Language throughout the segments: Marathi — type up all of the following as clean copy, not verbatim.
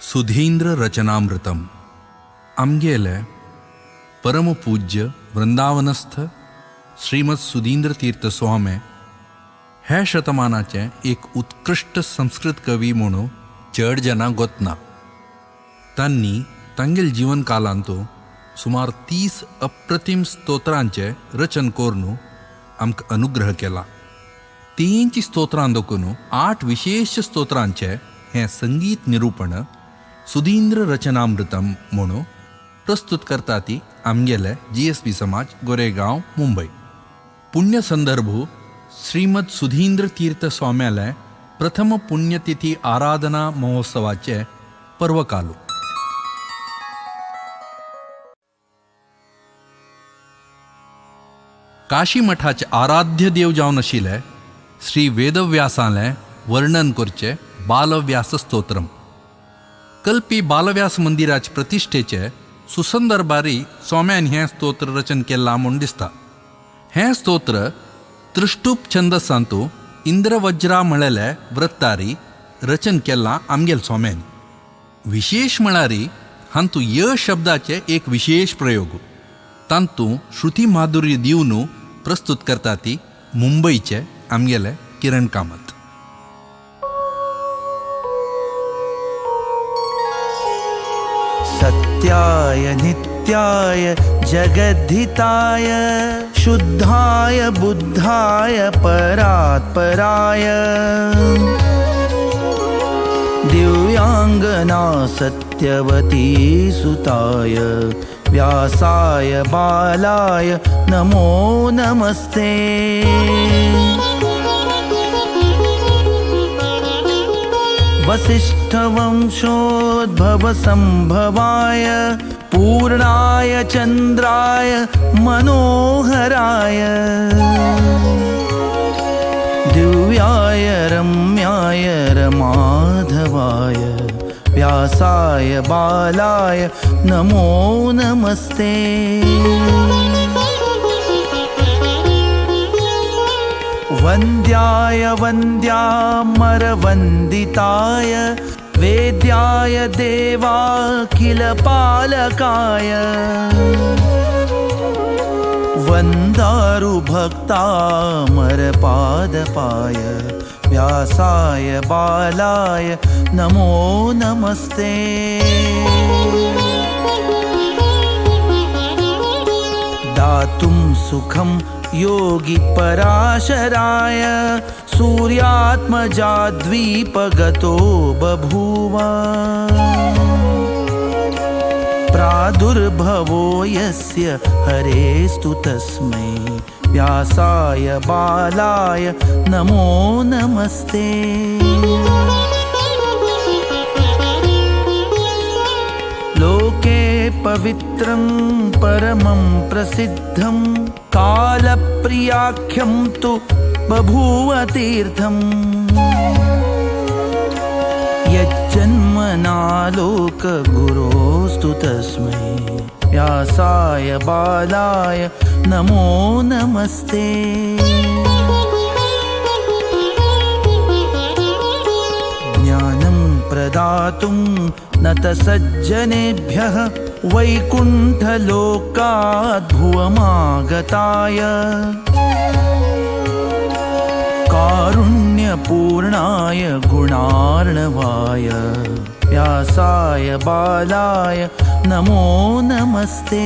सुधींद्र रचनामृतम आमगेले परमपूज्य वृंदावनस्थ श्रीमद सुधींद्र तीर्थ स्वामी हे शतमानाचे एक उत्कृष्ट संस्कृत कवी म्हणून चड जना गोतना. त्यांनी तांगेल जीवन कालांतो सुमार 30 अप्रतिम स्तोत्रांचे रचन करून आमकां अनुग्रह केला. तेंची स्तोत्रां दोकून 8 विशेष स्तोत्रांचे हे संगीत निरूपण सुधींद्र रचनामृतम म्हणून प्रस्तुत करता ती आमगेले GSP समाज गोरेगांव मुंबई. पुण्य संदर्भ श्रीमद सुधींद्र तीर्थ स्वाम्याले प्रथम पुण्यतिथी आराधना महोत्सवाचे पर्वकालू. काशी मठाचे आराध्य देव जावन आशिल्ले श्री वेदव्यासाले वर्णन करचे बालव्यास स्तोत्रम. कल्पी बालव्यास मंदिराचे प्रतिश्ठेचे सुसंदरबारी स्वाम्यान हें स्तोत्र रचन केला म्हूण दिसता. हें स्तोत्र त्रिष्टुप छंदसांतू इंद्रवज्रा म्हळेले वृत्तारी रचन केला आमगेल स्वाम्यान. विशेष म्हळ्यारी हांतू य शब्दाचे एक विशेष प्रयोग. तांतू श्रुती माधुर्य दिवन प्रस्तुत करता ती मुंबईचे आमगेले किरण कामत. सत्याय नित्याय जगद्धिताय शुद्धाय बुद्धाय परात्पराय दिव्यांगना सत्यवती सुताय व्यासाय बालाय नमो नमस्ते. वसिष्ठवंशोद्भव संभवाय पूर्णाय चंद्राय मनोहराय दिव्याय रम्याय रमाधवाय व्यासाय बालाय नमो नमस्ते. वन्द्याय वन्द्यामर वन्दिताय वेद्याय देवाखिल पालकाय वन्दारु भक्तामर पादपाय व्यासाय बालाय नमो नमस्ते. दातुं सुखं योगी पराशराय सूर्यात्मजाद्वीपगतो बभूव प्रादुर्भवो यस्य हरेस्तु तस्मै व्यासाय बालाय नमो नमस्ते. लोके पवित्रं परमं प्रसिद्धं कालप्रियाख्यं तु बभूव तीर्थम् यज्जन्मना लोकगुरोस्तु तस्मै व्यासाय बालाय नमो नमस्ते. ज्ञानं प्रदातुं नतसज्जनेभ्यः वैकुण्ठलोकात् भुवमागताय कारुण्यपूर्णाय गुणार्णवाय व्यासाय बालाय नमो नमस्ते.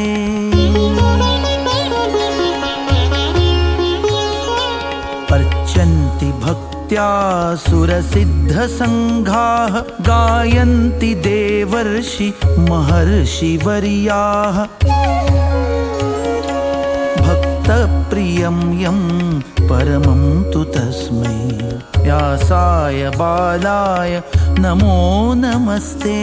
पर्चन्ति भक्त्या सुरसिद्धसङ्घाः गायन्ति देवर्षि महर्षिवर्याः भक्तप्रियं यं परमं तु तस्मै व्यासाय बालाय नमो नमस्ते.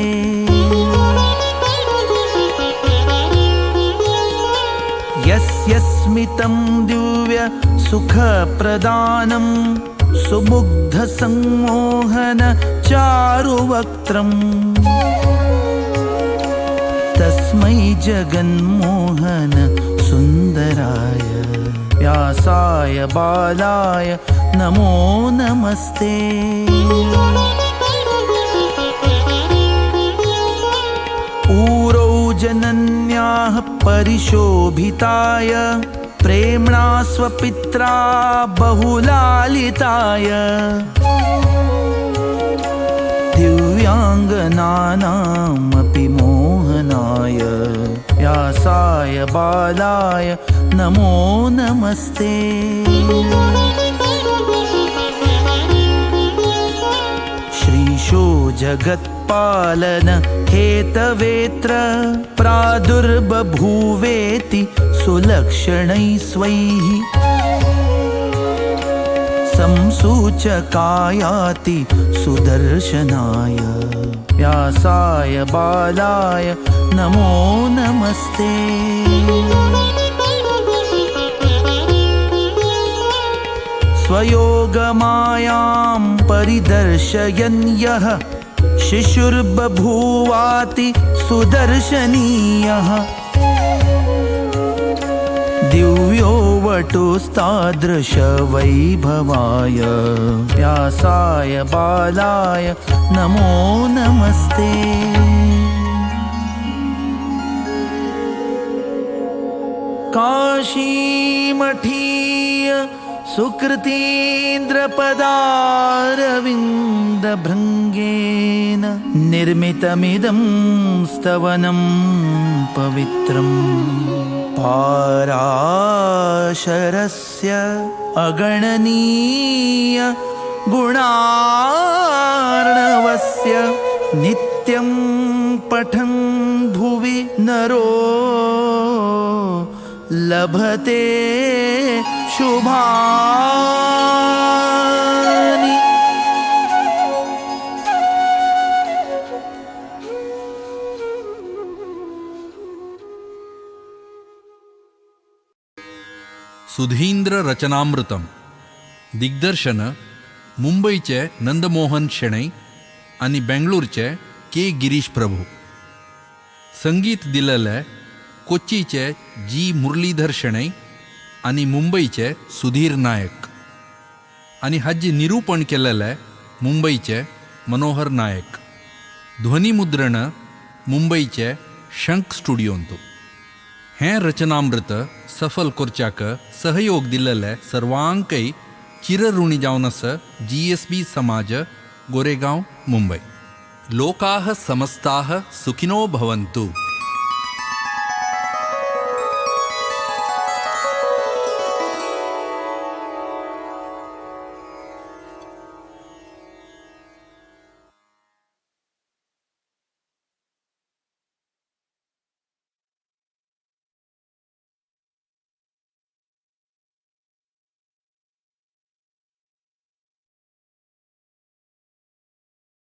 यस्य स्मितं दिव्य सुखप्रदानं सुमुग्धसंमोहन चारुवक्त्रम् तस्मै जगन्मोहन सुन्दराय व्यासाय बालाय नमो नमस्ते. जनन्याः परिशोभिताय प्रेम्णा स्वपित्रा बहुलालिताय दिव्याङ्गनानामपि मोहनाय व्यासाय बालाय नमो नमस्ते। श्रीशो जगत्पालन हेतवेत्र प्रादुर्बभूवेति सुलक्षणैः स्वैः संसूचकायाति सुदर्शनाय व्यासाय बालाय नमो नमस्ते। स्वयोगमायां परिदर्शयन् यः शिशुर्बभूवाति सुदर्शनीयः दिव्यो वटुस्तादृशवैभवाय व्यासाय बालाय नमो नमस्ते। काशीमठीय सुकृतीन्द्रपदारविन्दभृङ्गेन निर्मितमिदं स्तवनं पवित्रम् पाराशरस्य अगणनीय गुणार्णवस्य नित्यं पठन् भुवि नरो लभते शुभानि। सुधींद्र रचनामृतम दिग्दर्शन मुंबईचे नंदमोहन शेणै आणि बेंगळूरचे के गिरीश प्रभू. संगीत दिलेले कोच्चीचे जी मुरलीधर शेणै आणि मुंबईचे सुधीर नायक आणि हाजी निरूपण केलेले मुंबईचे मनोहर नायक. ध्वनिमुद्रण मुंबईचे शंख स्टुडियोंतू. हें रचनामृत सफल करच्याक सहयोग दिलेले सर्वांकय चिरऋणी जावन आस GSB समाज गोरेगांव मुंबई. लोकाः समस्ताः सुखिनो भवन्तु.